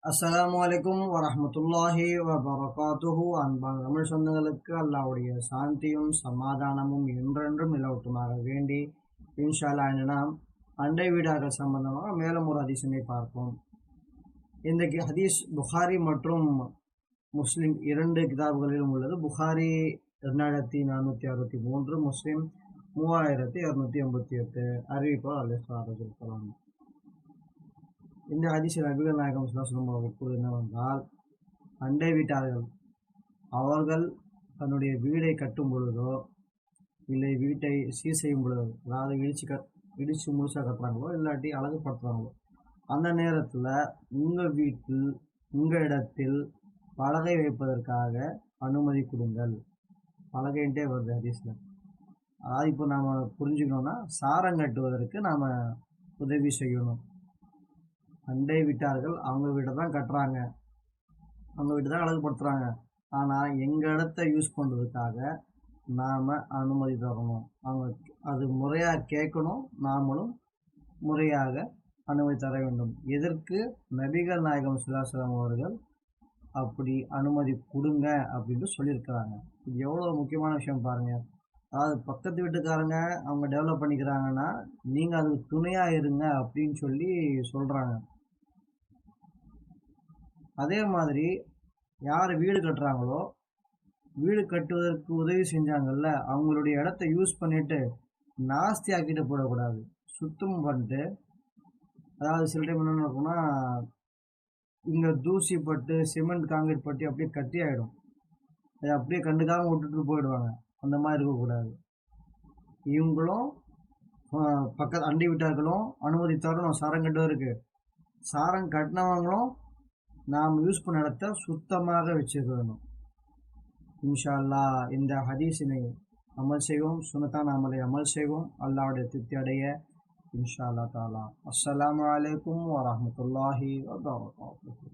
அஸ்ஸலாமு அலைக்கும் வரஹ்மத்துல்லாஹி வபரகாத்துஹு. அன்பான தமிழ் சொந்தங்களுக்கு அல்லாஹ்வுடைய சாந்தியும் சமாதானமும் என்றென்றும் நிலவட்டுமாக வேண்டி இன்ஷா அல்லாஹ் இன்று நாம் அண்டை வீடார்கள் சம்பந்தமாக மேலும் ஒரு ஹதீஸினை பார்ப்போம். இன்றைக்கு ஹதீஸ் புகாரி மற்றும் முஸ்லிம் இரண்டு கிதாபுகளிலும் உள்ளது. புகாரி 2463, முஸ்லிம் 3288. அறிவிப்பார் அலைஹிஸ்ஸலாம். இந்த ஹதீஸில் நபிகள் நாயகம் ஸல்லல்லாஹு அலைஹி வஸல்லம் அவர்கள் கூறுவது என்னவென்றால், அண்டை வீட்டார்கள் அவர்கள் தன்னுடைய வீடை கட்டும் பொழுதோ இல்லை வீட்டை சீர் செய்யும் பொழுதோ, அதாவது இடிச்சு முழுசாக கட்டுறாங்களோ இல்லாட்டி அழகுபடுத்துறாங்களோ, அந்த நேரத்தில் உங்கள் வீட்டில் உங்கள் இடத்தில் பலகை வைப்பதற்காக அனுமதி கொடுங்கள். பலகைன்ட்டே வருது ஹதீஸில். அதாவது இப்போ நாம் புரிஞ்சுக்கணும்னா, சாரம் கட்டுவதற்கு நாம் உதவி செய்யணும். அண்டை வீட்டார்கள் அவங்க வீட்டை தான் கட்டுறாங்க, அவங்க வீட்டை தான் அழகுபடுத்துகிறாங்க, ஆனால் எங்கள் இடத்த யூஸ் பண்ணுறதுக்காக நாம் அனுமதி தரணும். அவங்க அது முறையாக கேட்கணும், நாமளும் முறையாக அனுமதி தர வேண்டும். எதற்கு நபிகள் நாயகம் ஸல்லல்லாஹு அலைஹி வஸல்லம் அவர்கள் அப்படி அனுமதி கொடுங்க அப்படின்ட்டு சொல்லியிருக்கிறாங்க. இது எவ்வளோ முக்கியமான விஷயம் பாருங்கள். அதாவது பக்கத்து வீட்டுக்காரங்க அவங்க டெவலப் பண்ணிக்கிறாங்கன்னா நீங்கள் அதுக்கு துணையாக இருங்க அப்படின்னு சொல்லி சொல்கிறாங்க. அதே மாதிரி யார் வீடு கட்டுறாங்களோ, வீடு கட்டுவதற்கு உதவி செஞ்சாங்கல்ல, அவங்களுடைய இடத்த யூஸ் பண்ணிவிட்டு நாஸ்தி ஆக்கிட்டு போடக்கூடாது. சுத்தம் பண்ணிட்டு, அதாவது சில டைம் என்ன நடக்கும்னா, இங்கே தூசி பட்டு சிமெண்ட் காங்கிரீட் பட்டி அப்படியே கட்டி ஆகிடும். அதை அப்படியே கண்டுக்காமல் விட்டுட்டு போயிடுவாங்க. அந்த மாதிரி இருக்கக்கூடாது. இவங்களும் பக்கத்து அண்டை வீட்டார்களும் அனுமதி தரணும் சாரம் கட்டுவதற்கு. சாரம் கட்டினவங்களும் நாம் யூஸ் பண்ண இடத்த சுத்தமாக வச்சுக்கணும். இன்ஷா அல்லாஹ் இந்த ஹதீஸினை அமல் செய்வோம், சுன்னத்தான அமலை அமல் செய்வோம், அல்லாஹ்வுடைய திருப்தி அடைய இன்ஷா அல்லாஹ் தஆலா. அஸ்ஸலாமு அலைக்கும் வரஹ்மத்துல்லாஹி வபரகாத்துஹு.